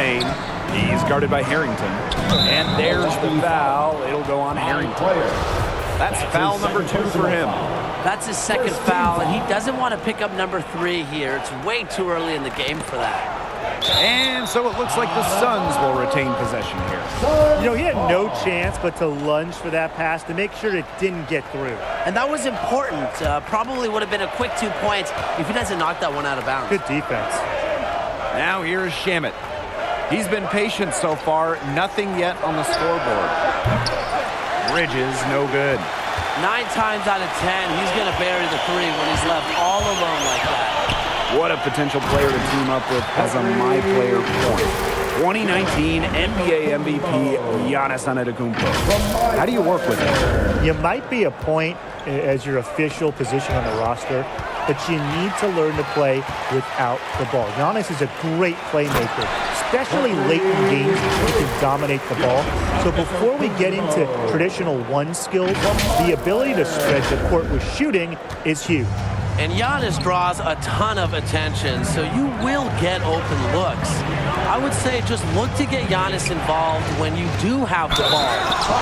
Payne. He's guarded by Harrington. And there's the foul. It'll go on Harrington. That's foul number 2 for him. That's his second foul, and he doesn't want to pick up number 3 here. It's way too early in the game for that. And so it looks like the Suns will retain possession here. You know, he had no chance but to lunge for that pass to make sure it didn't get through. And that was important. Probably would have been a quick 2 points if he doesn't knock that one out of bounds. Good defense. Now here's Shamet. He's been patient so far. Nothing yet on the scoreboard. Bridges, no good. 9 times out of 10, he's going to bury the 3 when he's left all alone like that. What a potential player to team up with as a My Player point. 2019 NBA MVP Giannis Antetokounmpo. How do you work with him? You might be a point as your official position on the roster, but you need to learn to play without the ball. Giannis is a great playmaker, especially late in games. He can dominate the ball. So before we get into traditional one skills, the ability to spread the court with shooting is huge. And Giannis draws a ton of attention, so you will get open looks. I would say just look to get Giannis involved when you do have the ball.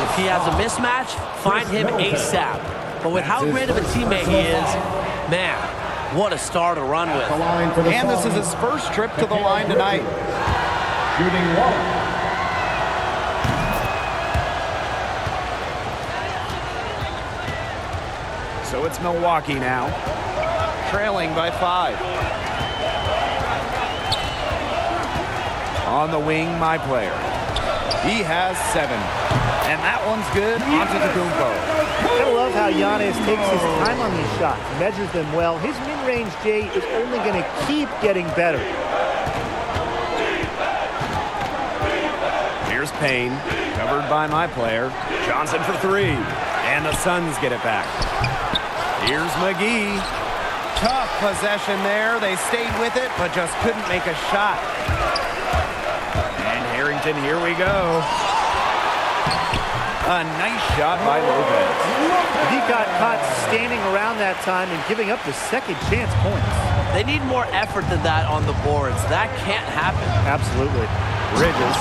If he has a mismatch, find him ASAP. But with how great of a teammate he is, man, what a star to run with. And this is his first trip to the line tonight. Shooting 1. So it's Milwaukee now, trailing by 5. On the wing, My Player. He has 7. And that one's good. Antetokounmpo. I love how Giannis takes his time on these shots, measures them well. His mid-range J is only going to keep getting better. Here's Payne, covered by My Player. Johnson for 3. And the Suns get it back. Here's McGee. Tough possession there. They stayed with it, but just couldn't make a shot. And Harrington, here we go. A nice shot by Lopez. He got caught standing around that time and giving up the second chance points. They need more effort than that on the boards. That can't happen. Absolutely. Bridges.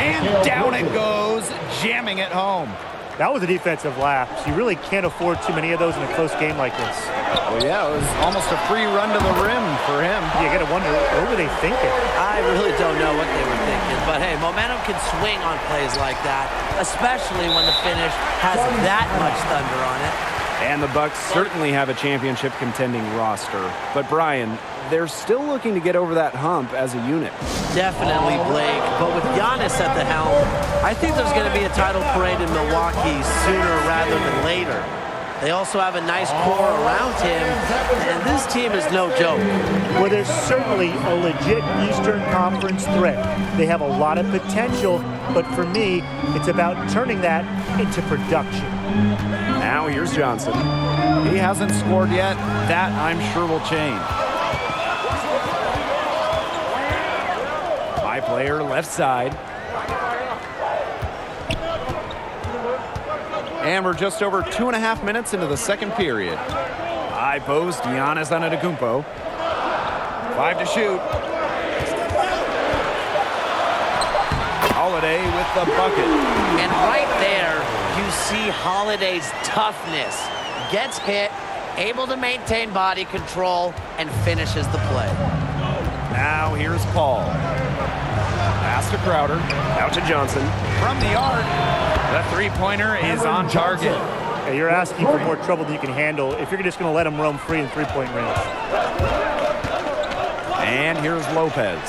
And down it goes, jamming it home. That was a defensive lapse. You really can't afford too many of those in a close game like this. Well, yeah, it was almost a free run to the rim for him. You got to wonder, what were they thinking? I really don't know what they were thinking. But, hey, momentum can swing on plays like that, especially when the finish has that much thunder on it. And the Bucks certainly have a championship contending roster. But, Brian, they're still looking to get over that hump as a unit. Definitely, Blake. But with Giannis at the helm, I think there's going to be a title parade in Milwaukee sooner rather than later. They also have a nice core around him, and this team is no joke. Well, there's certainly a legit Eastern Conference threat. They have a lot of potential, but for me, it's about turning that into production. Now here's Johnson. He hasn't scored yet. That, I'm sure, will change. My Player, left side. And we're just over 2.5 minutes into the second period. High post, Giannis Antetokounmpo. 5 to shoot. Holiday with the bucket. And right there, you see Holiday's toughness. Gets hit, able to maintain body control, and finishes the play. Now here's Paul. Pass to Crowder. Out to Johnson. From the arc. The three-pointer is on target. Yeah, you're asking for more trouble than you can handle if you're just going to let him roam free in three-point range. And here's Lopez.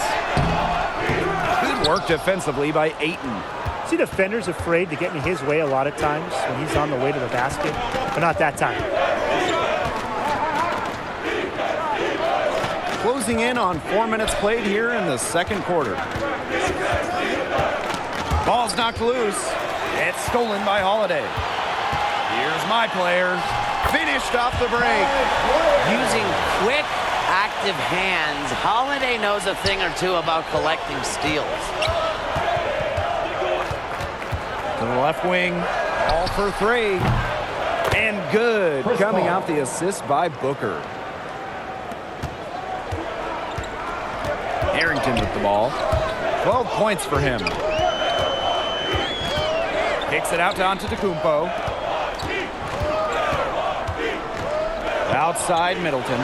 Good work defensively by Ayton. See, defenders afraid to get in his way a lot of times when he's on the way to the basket, but not that time. Closing in on 4 minutes played here in the second quarter. Ball's knocked loose. It's stolen by Holiday. Here's My Player. Finished off the break. Using quick, active hands, Holiday knows a thing or two about collecting steals. To the left wing. All for 3. And good. Coming out the assist by Booker. Harrington with the ball. 12 points for him. Kicks it out to Antetokounmpo. Outside Middleton.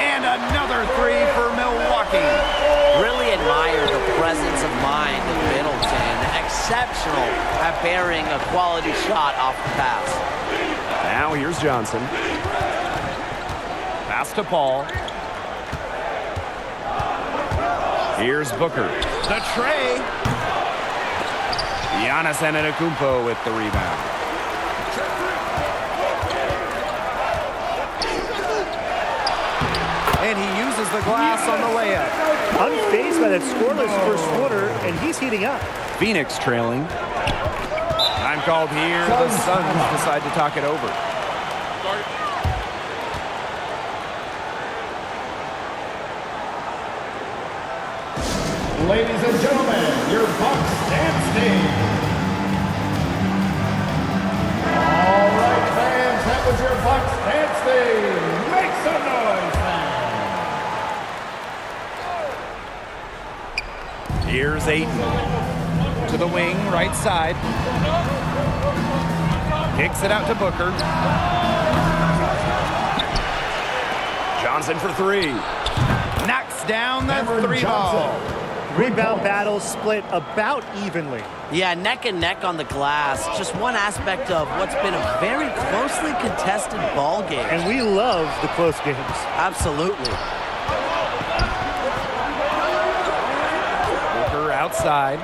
And another three for Milwaukee. Really admire the presence of mind of Middleton. Exceptional at bearing a quality shot off the pass. Now here's Johnson. Pass to Paul. Here's Booker. The tray. Giannis Antetokounmpo with the rebound. And he uses the glass on the layup. Unfazed by that scoreless first quarter, and he's heating up. Phoenix trailing. Time called here. The Suns decide to talk it over. Ladies and gentlemen, your Bucks stand stage. All right, fans, that was your Bucks stand stage. Make some noise, fans. Here's Ayton. To the wing, right side. Kicks it out to Booker. Johnson for three. Knocks down the three ball. Rebound battles split about evenly. Yeah, neck and neck on the glass. Just one aspect of what's been a very closely contested ball game. And we love the close games. Absolutely. Booker outside.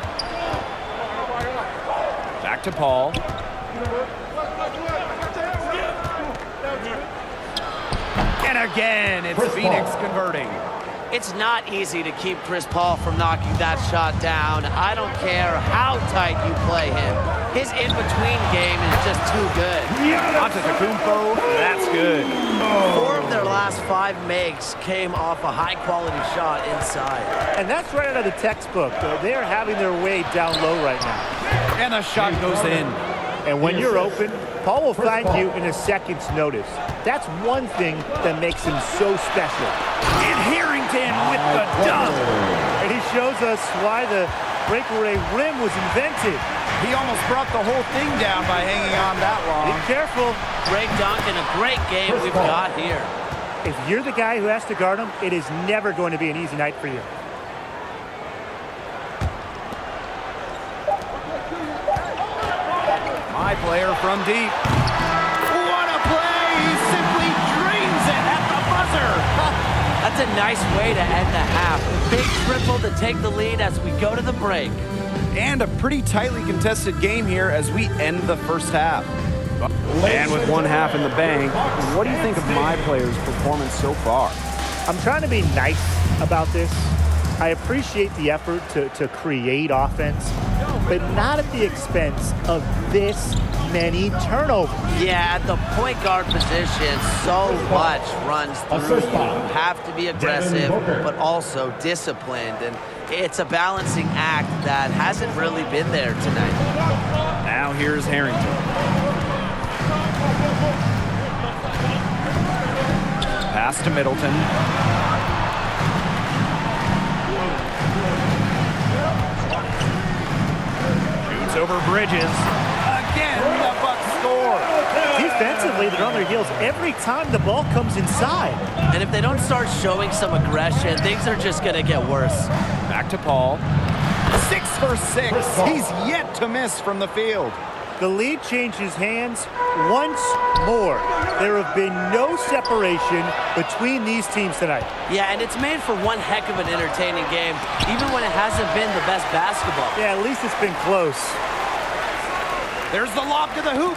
Back to Paul. And again, it's Phoenix converting. It's not easy to keep Chris Paul from knocking that shot down. I don't care how tight you play him. His in-between game is just too good. Antetokounmpo, that's good. 4 of their last 5 makes came off a high-quality shot inside. And that's right out of the textbook. They are having their way down low right now. And the shot goes in. And when you're open, Paul will find you in a second's notice. That's one thing that makes him so special. And Harrington with the dunk. And he shows us why the breakaway rim was invented. He almost brought the whole thing down by hanging on that long. Be careful. Great dunk and a great game we've got here. If you're the guy who has to guard him, it is never going to be an easy night for you. My player from deep. What a play! He simply drains it at the buzzer. That's a nice way to end the half. Big triple to take the lead as we go to the break. And a pretty tightly contested game here as we end the first half. And with one half in the bank, what do you think of my player's performance so far? I'm trying to be nice about this. I appreciate the effort to create offense, but not at the expense of this many turnovers. Yeah, at the point guard position, so much runs through you. You have to be aggressive, but also disciplined. And it's a balancing act that hasn't really been there tonight. Now here's Harrington. Pass to Middleton. Shoots over Bridges. Again, the Bucks score. Defensively, they're on their heels every time the ball comes inside. And if they don't start showing some aggression, things are just going to get worse. Back to Paul. 6 for 6. He's yet to miss from the field. The lead changes hands once more. There have been no separation between these teams tonight. Yeah, and it's made for one heck of an entertaining game, even when it hasn't been the best basketball. Yeah, at least it's been close. There's the lob to the hoop.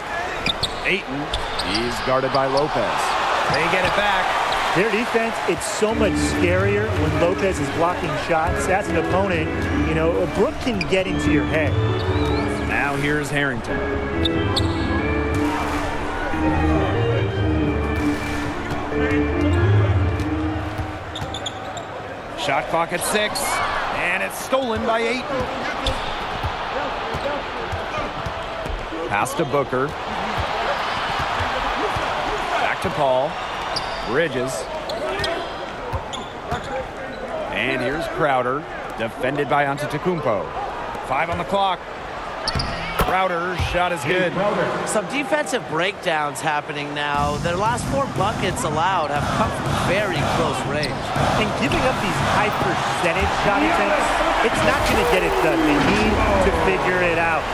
Ayton, he's guarded by Lopez. They get it back. Their defense, it's so much scarier when Lopez is blocking shots. As an opponent, you know, Brook can get into your head. Now here's Harrington. Shot clock at 6, and it's stolen by Ayton. Pass to Booker. Back to Paul. Bridges. And here's Crowder. Defended by Antetokounmpo. 5 on the clock. Crowder's shot is good. Some defensive breakdowns happening now. Their last 4 buckets allowed have come from very close range. And giving up these high percentage shot attempts, it's not going to get it done. They need to figure it out.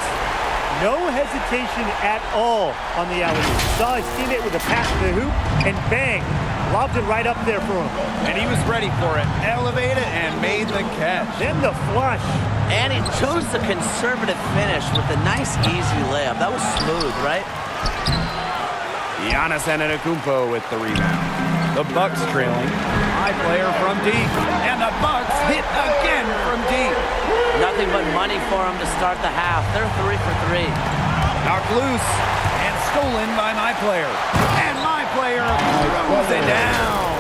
No hesitation at all on the alley-oop. Saw his teammate with a pass to the hoop, and bang, lobbed it right up there for him. And he was ready for it. Elevated and made the catch. Then the flush. And he chose the conservative finish with a nice, easy layup. That was smooth, right? Giannis Antetokounmpo with the rebound. The Bucks trailing. High player from deep. And the Bucks hit again from deep. Nothing but money for them to start the half. They're 3 for 3. Knocked loose and stolen by my player. And my player throws it down.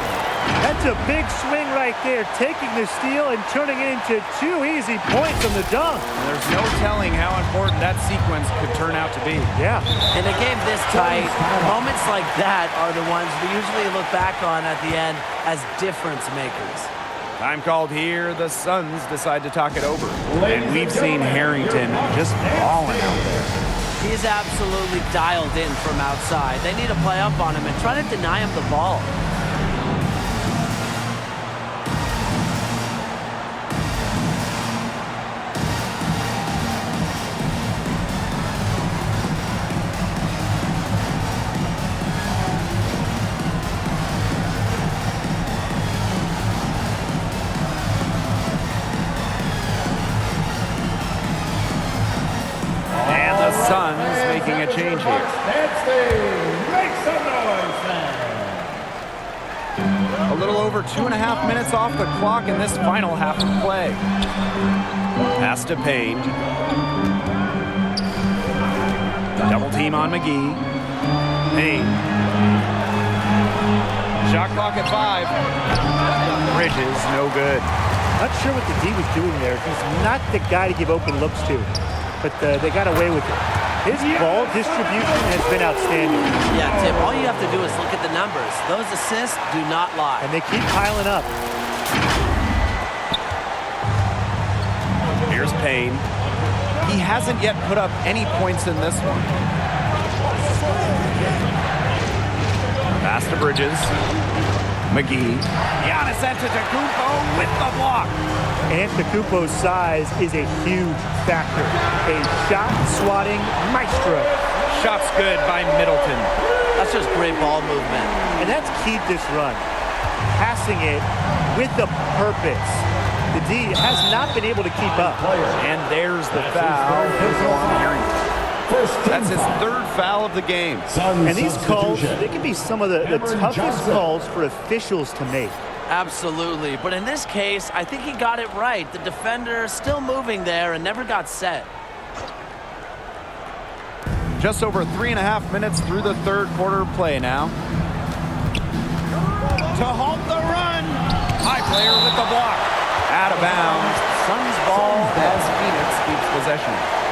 That's a big swing right there, taking the steal and turning it into 2 easy points on the dunk. There's no telling how important that sequence could turn out to be. Yeah. In a game this tight, moments like that are the ones we usually look back on at the end as difference makers. Time called here. The Suns decide to talk it over. And we've seen Harrington just balling out there. He's absolutely dialed in from outside. They need to play up on him and try to deny him the ball. Suns making a change here. Make some noise, man. A little over 2.5 minutes off the clock in this final half of play. Pass to Payne. Double team on McGee. Payne. Shot clock at 5. Bridges, no good. Not sure what the D was doing there. He's not the guy to give open looks to. But they got away with it. His ball distribution has been outstanding. Yeah, Tim, all you have to do is look at the numbers. Those assists do not lie. And they keep piling up. Here's Payne. He hasn't yet put up any points in this one. Pass to Bridges. McGee. Giannis Antetokounmpo with the block. Antetokounmpo's size is a huge factor. A shot-swatting maestro. Shot's good by Middleton. That's just great ball movement. And that's keyed this run. Passing it with a purpose. The D has not been able to keep up. And there's the foul. That's his 3rd foul of the game. And these calls, they can be some of the toughest calls for officials to make. Absolutely. But in this case, I think he got it right. The defender still moving there and never got set. Just over 3.5 minutes through the 3rd quarter play now. To halt the run. High player with the block. Out of bounds. Suns ball as Phoenix keeps possession.